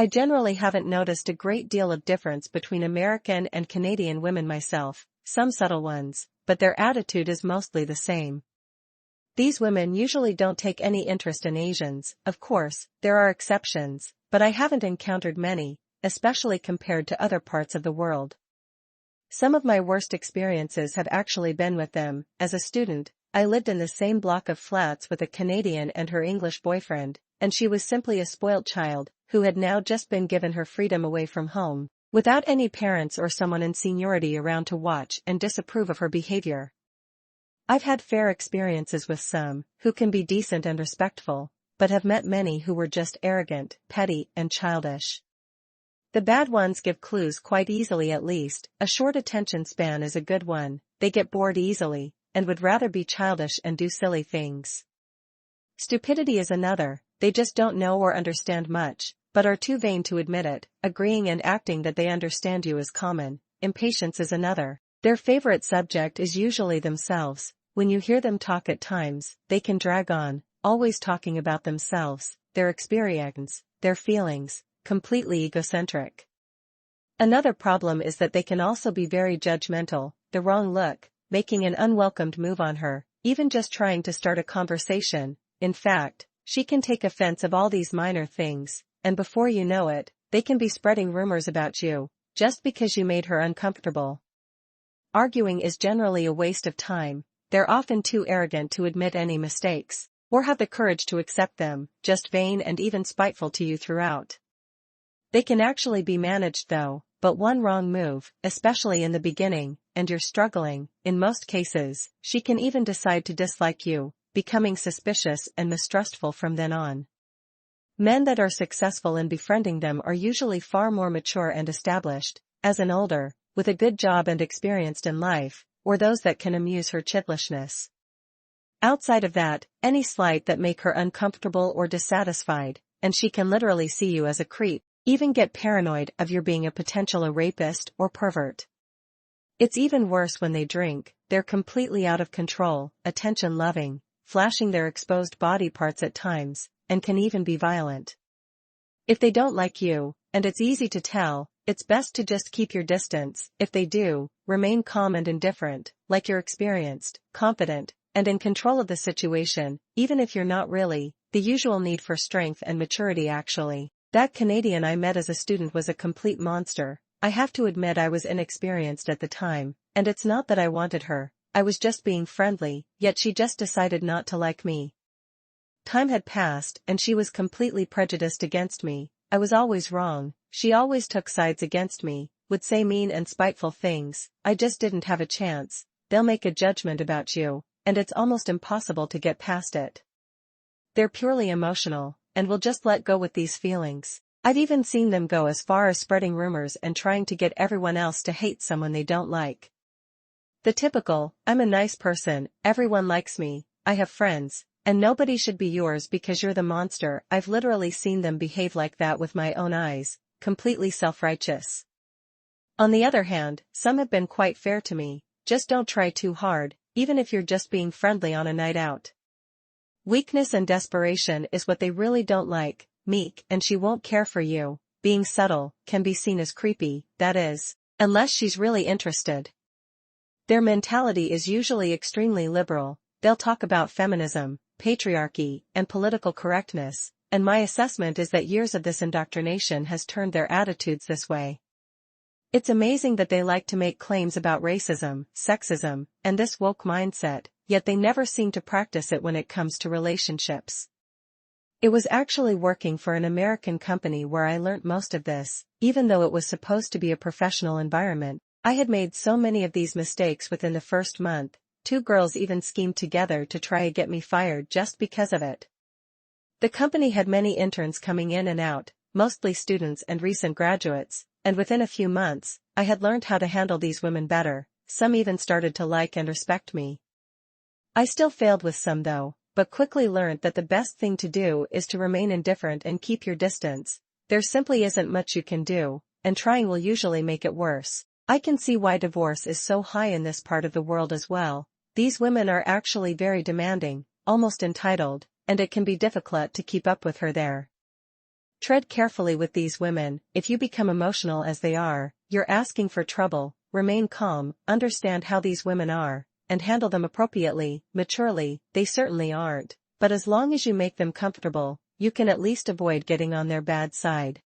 I generally haven't noticed a great deal of difference between American and Canadian women myself, some subtle ones, but their attitude is mostly the same. These women usually don't take any interest in Asians. Of course, there are exceptions, but I haven't encountered many, especially compared to other parts of the world. Some of my worst experiences have actually been with them. As a student, I lived in the same block of flats with a Canadian and her English boyfriend, and she was simply a spoilt child, who had now just been given her freedom away from home, without any parents or someone in seniority around to watch and disapprove of her behavior. I've had fair experiences with some, who can be decent and respectful, but have met many who were just arrogant, petty, and childish. The bad ones give clues quite easily. At least, a short attention span is a good one. They get bored easily, and would rather be childish and do silly things. Stupidity is another. They just don't know or understand much, but are too vain to admit it. Agreeing and acting that they understand you is common. Impatience is another. Their favorite subject is usually themselves. When you hear them talk at times, they can drag on, always talking about themselves, their experience, their feelings, completely egocentric. Another problem is that they can also be very judgmental. The wrong look, making an unwelcomed move on her, even just trying to start a conversation. In fact, she can take offense of all these minor things, and before you know it, they can be spreading rumors about you, just because you made her uncomfortable. Arguing is generally a waste of time. They're often too arrogant to admit any mistakes, or have the courage to accept them, just vain and even spiteful to you throughout. They can actually be managed though, but one wrong move, especially in the beginning, and you're struggling. In most cases, she can even decide to dislike you, becoming suspicious and mistrustful from then on. Men that are successful in befriending them are usually far more mature and established, as an older, with a good job and experienced in life, or those that can amuse her childishness. Outside of that, any slight that make her uncomfortable or dissatisfied, and she can literally see you as a creep, even get paranoid of your being a potential rapist or pervert. It's even worse when they drink. They're completely out of control, attention-loving, flashing their exposed body parts at times, and can even be violent. If they don't like you, and it's easy to tell, it's best to just keep your distance. If they do, remain calm and indifferent, like you're experienced, confident, and in control of the situation, even if you're not really. The usual need for strength and maturity actually. That Canadian I met as a student was a complete monster. I have to admit I was inexperienced at the time, and it's not that I wanted her. I was just being friendly, yet she just decided not to like me. Time had passed, and she was completely prejudiced against me. I was always wrong. She always took sides against me, would say mean and spiteful things. I just didn't have a chance. They'll make a judgment about you, and it's almost impossible to get past it. They're purely emotional, and will just let go with these feelings. I've even seen them go as far as spreading rumors and trying to get everyone else to hate someone they don't like. The typical, I'm a nice person, everyone likes me, I have friends, and nobody should be yours because you're the monster. I've literally seen them behave like that with my own eyes, completely self-righteous. On the other hand, some have been quite fair to me. Just don't try too hard, even if you're just being friendly on a night out. Weakness and desperation is what they really don't like. Meek and she won't care for you. Being subtle can be seen as creepy, that is, unless she's really interested. Their mentality is usually extremely liberal. They'll talk about feminism, patriarchy, and political correctness, and my assessment is that years of this indoctrination has turned their attitudes this way. It's amazing that they like to make claims about racism, sexism, and this woke mindset, yet they never seem to practice it when it comes to relationships. It was actually working for an American company where I learnt most of this. Even though it was supposed to be a professional environment, I had made so many of these mistakes within the first month. 2 girls even schemed together to try to get me fired just because of it. The company had many interns coming in and out, mostly students and recent graduates, and within a few months, I had learned how to handle these women better. Some even started to like and respect me. I still failed with some though, but quickly learned that the best thing to do is to remain indifferent and keep your distance. There simply isn't much you can do, and trying will usually make it worse. I can see why divorce is so high in this part of the world as well. These women are actually very demanding, almost entitled, and it can be difficult to keep up with her there. Tread carefully with these women. If you become emotional as they are, you're asking for trouble. Remain calm, understand how these women are, and handle them appropriately. Maturely, they certainly aren't, but as long as you make them comfortable, you can at least avoid getting on their bad side.